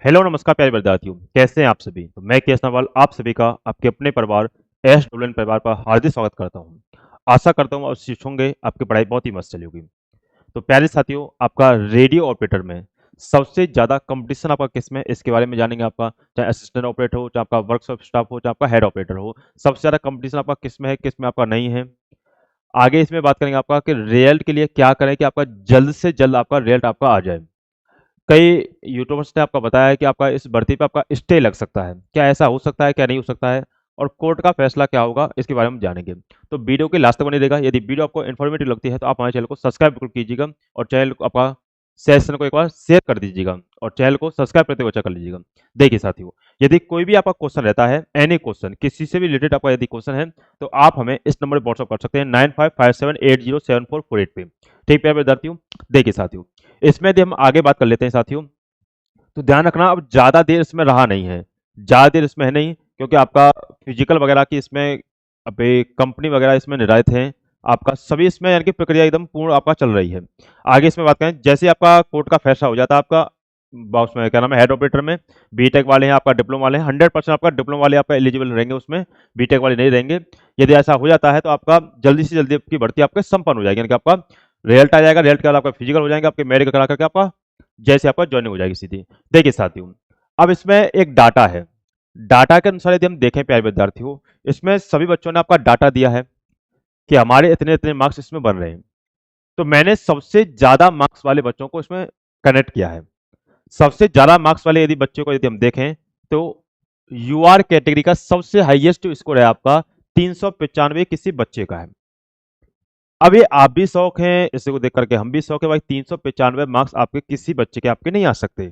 Hello नमस्कार प्यारे विद्यार्थियों, कैसे हैं आप सभी। तो मैं केएस नरवाल आप सभी का आपके अपने परिवार एस डब्ल्यू परिवार पर हार्दिक स्वागत करता हूं। आशा करता हूं आप सीखोंगे, आपकी पढ़ाई बहुत ही मस्त चली होगी। तो प्यारे साथियों, आपका रेडियो ऑपरेटर में सबसे ज़्यादा कंपटीशन आपका किस में, इसके बारे में जानेंगे। आपका चाहे असिस्टेंट ऑपरेटर हो, चाहे आपका वर्कशॉप स्टाफ हो, चाहे आपका हेड ऑपरेटर हो, सबसे ज़्यादा कंपटीशन आपका किस में है, किस में आपका नहीं है। आगे इसमें बात करेंगे आपका कि रिजल्ट के लिए क्या करें कि आपका जल्द से जल्द आपका रिजल्ट आपका आ जाए। कई यूट्यूबर्स ने आपका बताया है कि आपका इस भर्ती पे आपका स्टे लग सकता है। क्या ऐसा हो सकता है, क्या नहीं हो सकता है, और कोर्ट का फैसला क्या होगा, इसके बारे में जानेंगे। तो वीडियो के लास्ट तक बने रहेगा। यदि वीडियो आपको इन्फॉर्मेटिव लगती है तो आप हमारे चैनल को सब्सक्राइब बिल्कुल कीजिएगा, और चैनल को आपका सेशन को एक बार शेयर कर दीजिएगा, और चैनल को सब्सक्राइब करते हुए कर लीजिएगा। देखिए साथियों, यदि कोई भी आपका क्वेश्चन रहता है, एनी क्वेश्चन किसी से भी रिलेटेड आपका यदि क्वेश्चन है, तो आप हमें इस नंबर पर व्हाट्सअप कर सकते हैं 9557807448 पे। ठीक है विद्यार्थियों। देखिए साथियों, इसमें यदि हम आगे बात कर लेते हैं साथियों, तो ध्यान रखना अब ज़्यादा देर इसमें रहा नहीं है। ज़्यादा देर इसमें है नहीं, क्योंकि आपका फिजिकल वगैरह की इसमें अभी कंपनी वगैरह इसमें निर्धारित हैं। आपका सभी इसमें यानी कि प्रक्रिया एकदम पूर्ण आपका चल रही है। आगे इसमें बात करें, जैसे आपका कोर्ट का फैसला हो जाता है आपका बॉक्स में, क्या नाम है, हेड ऑपरेटर में बीटेक वाले हैं, आपका डिप्लोमा वाले हैं, 100% आपका डिप्लोमा वाले आपका एलिजिबल रहेंगे उसमें, बीटेक वाले नहीं रहेंगे। यदि ऐसा हो जाता है तो आपका जल्दी से जल्दी आपकी भर्ती आपके संपन्न हो जाएगी, यानी कि आपका रिजल्ट आ जाएगा। रिजल्ट के बाद आपका फिजिकल हो जाएंगे, आपके मेडिकल करा करके आपका जैसे आपका ज्वाइनिंग हो जाएगी सीधी। देखिए साथियों, अब इसमें एक डाटा है। डाटा के अनुसार यदि हम देखें प्यारे विद्यार्थियों, इसमें सभी बच्चों ने आपका डाटा दिया है कि हमारे इतने इतने मार्क्स इसमें बन रहे हैं। तो मैंने सबसे ज्यादा मार्क्स वाले बच्चों को इसमें कनेक्ट किया है। सबसे ज्यादा मार्क्स वाले यदि बच्चों को यदि हम देखें, तो यूआर कैटेगरी का सबसे हाईएस्ट स्कोर है आपका 395 किसी बच्चे का है। अब ये आप भी शौक हैं, इसी को देख करके हम भी शौक है भाई, 395 मार्क्स आपके किसी बच्चे के आपके नहीं आ सकते।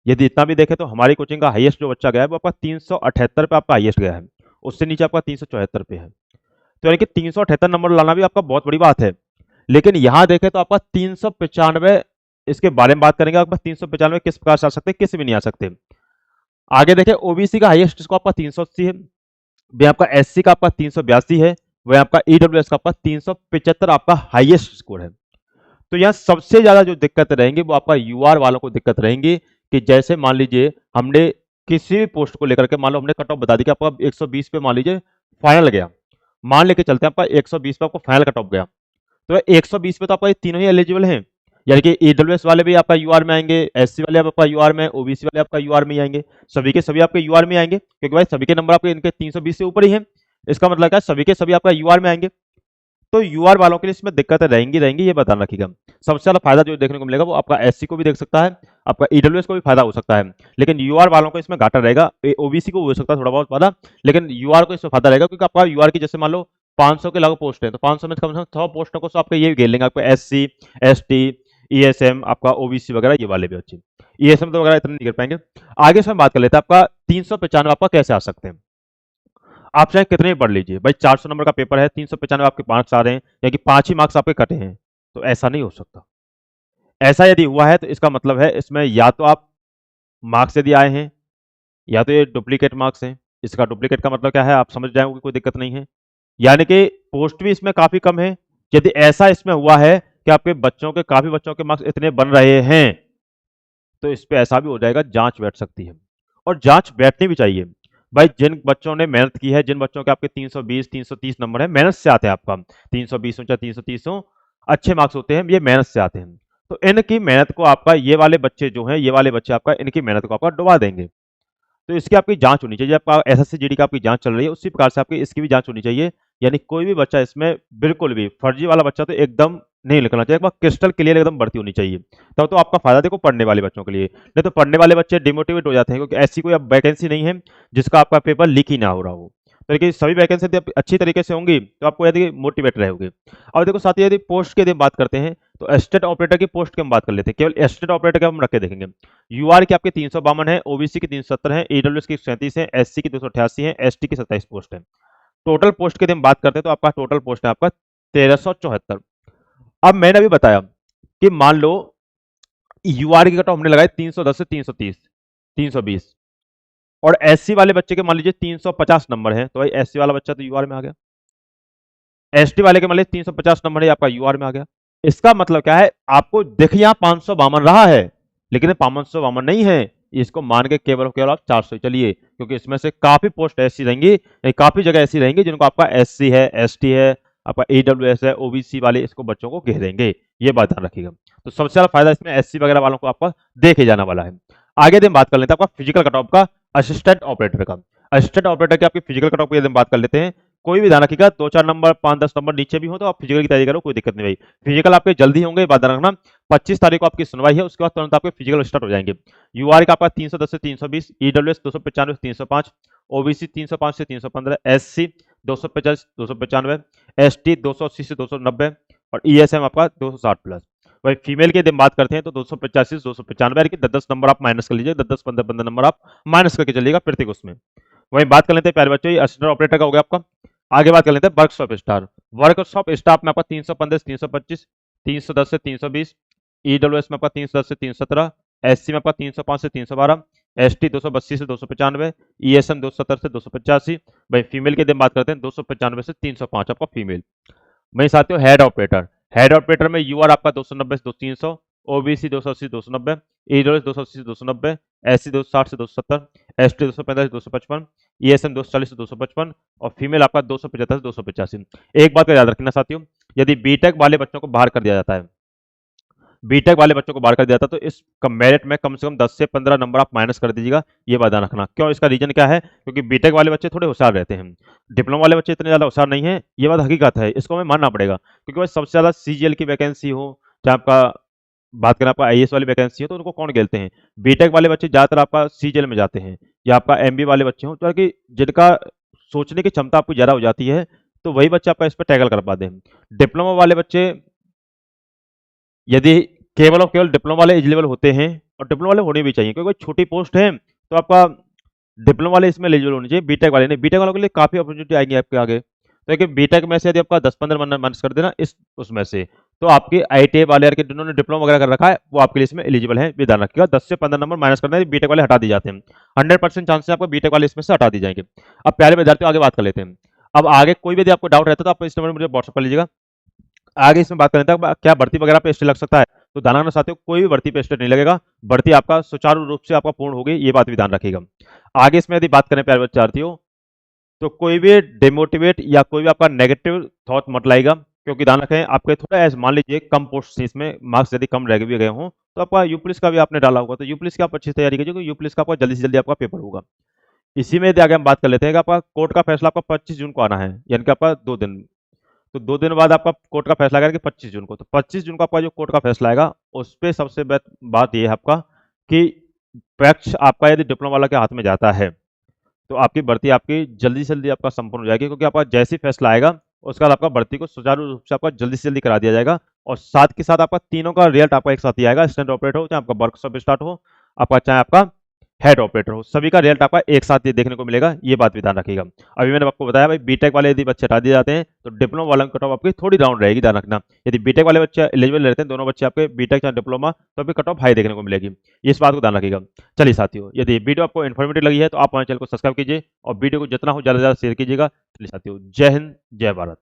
यदि इतना भी देखें तो हमारी कोचिंग का हाईएस्ट जो बच्चा गया है वो आपका 378 पे आपका हाईएस्ट गया है। उससे नीचे आपका 374 पे है। तो यानी कि 378 नंबर लाना भी आपका बहुत बड़ी बात है। लेकिन यहां देखें तो आपका 395, इसके बारे में बात करेंगे। आपका 395 किस प्रकार से आ सकते हैं, किस भी नहीं आ सकते। आगे देखें, ओबीसी का हाईएस्ट स्कोर आपका 380 है, वही आपका एससी का आपका 382 है, वही आपका ईडब्ल्यूएस का आपका 375 आपका हाईएस्ट स्कोर है। तो यहाँ सबसे ज्यादा जो दिक्कत रहेंगी वो आपका यूआर वालों को दिक्कत रहेंगी, कि जैसे मान लीजिए हमने किसी भी पोस्ट को लेकर के, मान लो हमने कट ऑफ बता दी कि आपका 120 पे मान लीजिए फाइनल गया। मान लेके चलते हैं आपका 120 पे आपको फाइनल कट ऑफ गया, तो 120 पे तो आपका ये तीनों ही एलिजिबल हैं। यानी कि ईडब्ल्यूएस वाले भी आपका यूआर में आएंगे, एससी वाले आपका यूआर में, ओबीसी वाले आपका यूआर में ही आएंगे। सभी के सभी आपके यूआर में आएंगे, क्योंकि भाई सभी के नंबर आपके इनके 320 से ऊपर ही हैं। इसका मतलब क्या है, सभी के सभी आपका यूआर में आएंगे। तो यूआर वालों के लिए इसमें दिक्कतें रहेंगी रहेंगी, ये बता रखिएगा। सबसे ज्यादा फायदा जो देखने को मिलेगा वो आपका एससी को भी देख सकता है, आपका ईडब्ल्यूएस को भी फायदा हो सकता है। लेकिन यूआर वालों को इसमें घाटा रहेगा। ओबीसी को हो सकता है थोड़ा बहुत फायदा, लेकिन यूआर को इसमें फायदा रहेगा, क्योंकि आपका यूआर की जैसे मान लो 500 के लगभग पोस्ट है, तो 500 में कम से कम 100 पोस्टों को तो आपका ये घेर लेंगे, आपको एससी, एसटी, ईएसएम, आपका ओबीसी वगैरह ये वाले भी अच्छे। ईएसएम तो वगैरह इतना नहीं कर पाएंगे। आगे इसमें बात कर लेते हैं, आपका 395 आपका कैसे आ सकते हैं। आप चाहे कितने भी पढ़ लीजिए भाई, 400 नंबर का पेपर है, 395 आपके मार्क्स आ रहे हैं, या कि 5 ही मार्क्स आपके कटे हैं, तो ऐसा नहीं हो सकता। ऐसा यदि हुआ है तो इसका मतलब है इसमें या तो आप मार्क्स यदि आए हैं, या तो ये डुप्लीकेट मार्क्स हैं। इसका डुप्लीकेट का मतलब क्या है, आप समझ जाएंगे, कोई दिक्कत नहीं है। यानी कि पोस्ट भी इसमें काफी कम है। यदि ऐसा इसमें हुआ है कि आपके बच्चों के, काफी बच्चों के मार्क्स इतने बन रहे हैं, तो इस पे ऐसा भी हो जाएगा, जांच बैठ सकती है। और जांच बैठनी भी चाहिए भाई। जिन बच्चों ने मेहनत की है, जिन बच्चों के आपके 320 330 नंबर है, मेहनत से आते हैं आपका 320 हो चाहे 330 हो, अच्छे मार्क्स होते हैं, ये मेहनत से आते हैं। तो इनकी मेहनत को आपका, ये वाले बच्चे जो हैं, ये वाले बच्चे आपका इनकी मेहनत को आपका डुबा देंगे। तो इसकी आपकी जांच होनी चाहिए। आपका एसएससी जीडी का आपकी जांच चल रही है, उसी प्रकार से आपकी इसकी भी जांच होनी चाहिए। यानी कोई भी बच्चा इसमें बिल्कुल भी फर्जी वाला बच्चा तो एकदम नहीं निकलना चाहिए। एक बार क्रिस्टल क्लियर एकदम भर्ती होनी चाहिए, तब तो आपका फायदा देखो पढ़ने वाले बच्चों के लिए। नहीं तो पढ़ने वाले बच्चे डिमोटिवेट हो जाते हैं, क्योंकि ऐसी कोई अब वैकेंसी नहीं है जिसका आपका पेपर लीक ही ना हो रहा हो। तो देखिए सभी वैकेंसी यदि अच्छी तरीके से होंगी तो आपको यदि मोटिवेट रहोगे। और देखो साथ ही यदि पोस्ट की यदि बात करते हैं, तो एस्टेट ऑपरेटर की पोस्ट की हम बात कर लेते हैं। केवल एस्टेट ऑपरेटर का हम रख के देखेंगे। यूआर की आपके 352 है, ओबीसी की 370 है, ईडब्ल्यूएस की 37 है, एससी की 288 है, एसटी की 27 पोस्ट है। टोटल पोस्ट की यदि हम बात करते हैं तो आपका टोटल पोस्ट है आपका 1374। अब मैंने अभी बताया कि मान लो यूआर की कट ऑफ हमने लगाई 310 से 330, 320, और एससी वाले बच्चे के मान लीजिए 350 नंबर है, तो भाई एससी वाला बच्चा तो यूआर में आ गया। एसटी वाले के मान लीजिए 350 नंबर है, आपका यूआर में आ गया। इसका मतलब क्या है, आपको देखिए यहां 552 रहा है, लेकिन 552 नहीं है, इसको मान के केवल आप 400 चलिए, क्योंकि इसमें से काफी पोस्ट ऐसी रहेंगी, काफी जगह ऐसी रहेंगी जिनको आपका एससी है, एसटी है, आपका ईडब्ल्यूएस है, ओबीसी वाले इसको बच्चों को घेरेंगे, ये बात ध्यान रखिएगा। तो सबसे ज्यादा फायदा इसमें एससी वगैरह वालों को आपका देखे जाने वाला है। आगे दिन बात कर लेते हैं आपका फिजिकल कट ऑफ का, असिस्टेंट ऑपरेटर का। असिस्टेंट ऑपरेटर की आपकी फिजिकल कट ऑफ की बात कर लेते हैं। कोई भी ध्यान रखिएगा, 2-4 नंबर 5-10 नंबर नीचे भी हो तो आप फिजिकल की तैयारी करो, कोई दिक्कत नहीं भाई। फिजिकल आपके जल्दी होंगे, बात ध्यान रखना। 25 तारीख को आपकी सुनवाई है, उसके बाद तुरंत आपके फिजिकल स्टार्ट हो जाएंगे। यूआर का आपका 310 से 320, ईडब्ल्यूएस 295 से 305, ओबीसी 305 से 315, एससी 250 295, एसटी 280 से 290 और ईएसएम आपका 260 प्लस। वही फीमेल की बात करते हैं तो 285 से 295, यानी कि 10-10 नंबर आप माइनस कर लीजिए, 10-10 15-15 नंबर आप माइनस करके चलिएगा प्रत्येक उसमें। वही बात कर लेते हैं प्यारे बच्चों, ये असिस्टेंट ऑपरेटर का हो गया आपका। आगे बात कर लेते हैं वर्कशॉप स्टाफ। वर्कशॉप स्टाफ में आपका 315 से 325, 310 से 320, ईडब्ल्यूएस में आपका 310 से 317, एससी में आपका 305 से 312, एसटी 282 से 295, ईएसएम 270 से 285। भाई फीमेल की बात करते हैं 295 से 305 आपका फीमेल। वहीं साथियों हेड ऑपरेटर, हेड ऑपरेटर में यूआर आपका 290 से 300, ओबीसी 280 290, ईडब्ल्यूएस 280 से 290, एससी 260 से 270, एसटी 245 से 255, ईएसएम 240 से 255 और फीमेल आपका 275 से 285। एक बात का याद रखना साथियों, यदि बीटेक वाले बच्चों को बाहर कर दिया जाता है, बीटेक वाले बच्चों को बाहर कर दिया जाता है, तो इस मेरिट में कम से कम 10 से 15 नंबर आप माइनस कर दीजिएगा, ये बात ध्यान रखना। क्यों, इसका रीजन क्या है, क्योंकि बीटेक वाले बच्चे थोड़े होशियार रहते हैं, डिप्लोमा वाले बच्चे इतने ज्यादा होशियार नहीं है, ये बात हकीकत है, इसको हमें मानना पड़ेगा। क्योंकि भाई सबसे ज्यादा सीजीएल की वैकेंसी हो, चाहे आपका बात करें आपका आईएएस वाली वैकेंसी हो, तो उनको कौन खेलते हैं, बीटेक वाले बच्चे ज्यादातर आपका सीजीएल में जाते हैं, या आपका एमबी वाले बच्चे हो, तो कि जिनका सोचने की क्षमता आपको ज्यादा हो जाती है, तो वही बच्चे आपका इस पर टैकल कर पाते हैं। डिप्लोमा वाले बच्चे यदि केवल और केवल डिप्लोमा वाले एलिजिबल होते हैं, और डिप्लोमा वाले होने भी चाहिए, क्योंकि छोटी पोस्ट है तो आपका डिप्लोमा वाले इसमें एलिजिबल होने चाहिए, बीटेक वाले नहीं। बीटेक वालों के लिए काफी अपॉर्चुनिटी आएंगी आपके आगे। तो देखिए बीटेक में से यदि आपका 10-15 माइनस कर देना इस उसमें से, तो आपके आईटीआई वाले के जिन्होंने डिप्लोमा वगैरह कर रखा है वो आपके लिए इसमें एलिजिबल है, ध्यान रखिएगा। 10 से 15 नंबर माइनस करना है, बीटेक वाले हटा दिए जाते हैं, 100% चांस है आपको बीटेक वाले इसमें से हटा दी जाएंगे। अब प्यारे विद्यार्थियों आगे बात कर लेते हैं। अब आगे कोई भी यदि आपको डाउट रहता है तो आप इस नंबर मुझे व्हाट्सअप कर लीजिएगा। आगे इसमें बात करते हैं क्या भर्ती वगैरह पे स्टे लग सकता है, तो ध्यान रखना साथियों, कोई भी भर्ती पे स्टे नहीं लगेगा, भर्ती आपका सुचारू रूप से आपका पूर्ण होगी, ये बात भी ध्यान रखिएगा। आगे इसमें यदि बात करें प्यारे विद्यार्थियों, तो कोई भी डिमोटिवेट या कोई भी आपका नेगेटिव थॉट मत लाएगा, क्योंकि ध्यान रखें आपके थोड़ा ऐसे मान लीजिए कम पोस्ट इसमें मार्क्स यदि कम रह भी गए हों, तो आपका यूपुलिस का भी आपने डाला होगा, तो यूपुलिस की आप अच्छी तैयारी कीजिए, क्योंकि यूपुलिस का आपका जल्दी से जल्दी आपका पेपर होगा। इसी में यदि आगे हम बात कर लेते हैं कि आपका कोर्ट का फैसला आपका 25 जून को आना है, यानी कि आपका 2 दिन, तो 2 दिन बाद आपका कोर्ट का फैसला आएगा कि 25 जून को, तो 25 जून को आपका जो कोर्ट का फैसला आएगा उस पर सबसे बात ये है आपका कि पक्ष आपका यदि डिप्लोमा वाला के हाथ में जाता है, तो आपकी भर्ती आपकी जल्दी से जल्दी आपका संपूर्ण हो जाएगी, क्योंकि आपका जैसे ही फैसला आएगा उसके बाद आपका भर्ती को सुचारू रूप से आपका जल्दी से जल्दी करा दिया जाएगा, और साथ के साथ आपका तीनों का रिजल्ट आपका एक साथ ही आएगा। स्टैंड ऑपरेटर हो, चाहे आपका वर्कशॉप स्टार्ट हो, आपका चाहे आपका हेड ऑपरेटर हो, सभी का रिजल्ट आपका एक साथ ये देखने को मिलेगा, ये बात भी ध्यान रखिएगा। अभी मैंने आपको बताया भाई बीटेक वाले यदि बच्चे हटा दिए जाते हैं तो डिप्लोमा वालों की कट ऑफ आपकी थोड़ी डाउन रहेगी, ध्यान रखना। यदि बीटेक वाले बच्चे एलिजिबल रहते हैं, दोनों बच्चे आपके बीटेक या डिप्लोमा, तो अभी कट ऑफ हाई देखने को मिलेगी, इस बात को ध्यान रखिएगा। चलिए साथियों, यदि वीडियो आपको इन्फॉर्मेटिव लगी है तो आप हमारे चैनल को सब्सक्राइब कीजिए और वीडियो को जितना हो ज्यादा से ज्यादा शेयर कीजिएगा। चलिए साथियों, जय हिंद जय भारत।